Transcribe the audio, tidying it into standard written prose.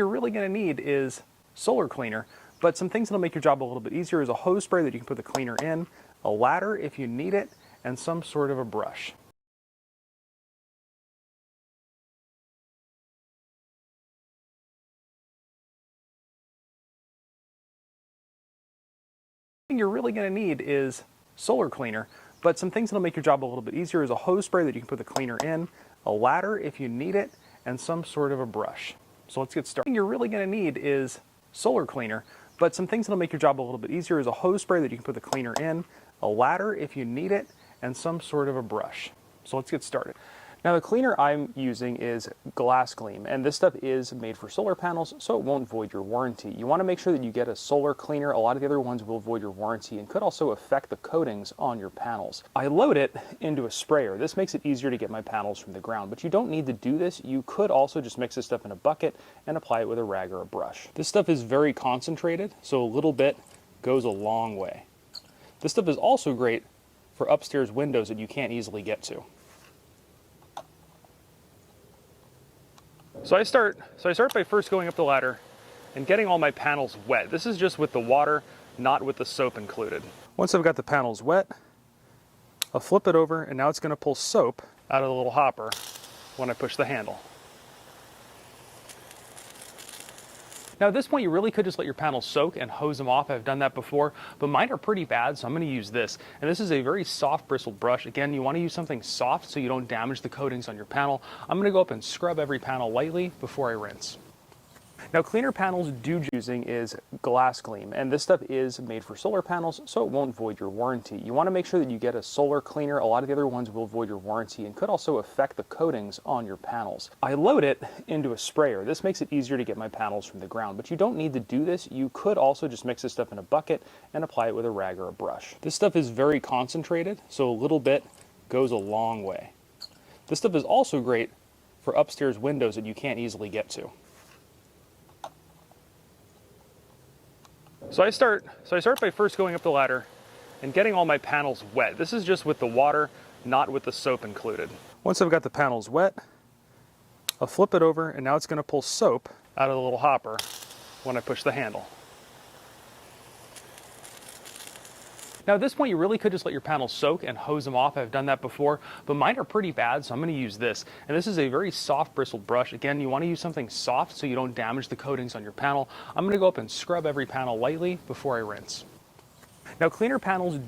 you're really going to need is solar cleaner, but some things that'll make your job a little bit easier is a hose spray that you can put the cleaner in, a ladder if you need it, and some sort of a brush. The thing you're really going to need is solar cleaner, but some things that'll make your job a little bit easier is a hose spray that you can put the cleaner in, a ladder if you need it, and some sort of a brush. So let's get started. The thing you're really going to need is solar cleaner, but some things that'll make your job a little bit easier is a hose spray that you can put the cleaner in, a ladder if you need it, and some sort of a brush. So let's get started. Now the cleaner I'm using is Glass Gleam, and this stuff is made for solar panels, so it won't void your warranty. You want to make sure that you get a solar cleaner. A lot of the other ones will void your warranty and could also affect the coatings on your panels. I load it into a sprayer. This makes it easier to get my panels from the ground, but you don't need to do this. You could also just mix this stuff in a bucket and apply it with a rag or a brush. This stuff is very concentrated, so a little bit goes a long way. This stuff is also great for upstairs windows that you can't easily get to. So I start by first going up the ladder and getting all my panels wet. This is just with the water, not with the soap included. Once I've got the panels wet, I'll flip it over, and now it's going to pull soap out of the little hopper when I push the handle. Now at this point, you really could just let your panels soak and hose them off. I've done that before, but mine are pretty bad, so I'm going to use this. And this is a very soft bristled brush. Again, you want to use something soft so you don't damage the coatings on your panel. I'm going to go up and scrub every panel lightly before I rinse. Now cleaner panels using is Glass Gleam, and this stuff is made for solar panels, so it won't void your warranty. You want to make sure that you get a solar cleaner. A lot of the other ones will void your warranty and could also affect the coatings on your panels. I load it into a sprayer. This makes it easier to get my panels from the ground, but you don't need to do this. You could also just mix this stuff in a bucket and apply it with a rag or a brush. This stuff is very concentrated, so a little bit goes a long way. This stuff is also great for upstairs windows that you can't easily get to. So I start by first going up the ladder and getting all my panels wet. This is just with the water, not with the soap included. Once I've got the panels wet, I'll flip it over, and now it's going to pull soap out of the little hopper when I push the handle. Now at this point, you really could just let your panels soak and hose them off. I've done that before, but mine are pretty bad, so I'm going to use this. And this is a very soft bristled brush. Again, you want to use something soft so you don't damage the coatings on your panel. I'm going to go up and scrub every panel lightly before I rinse. Now cleaner panels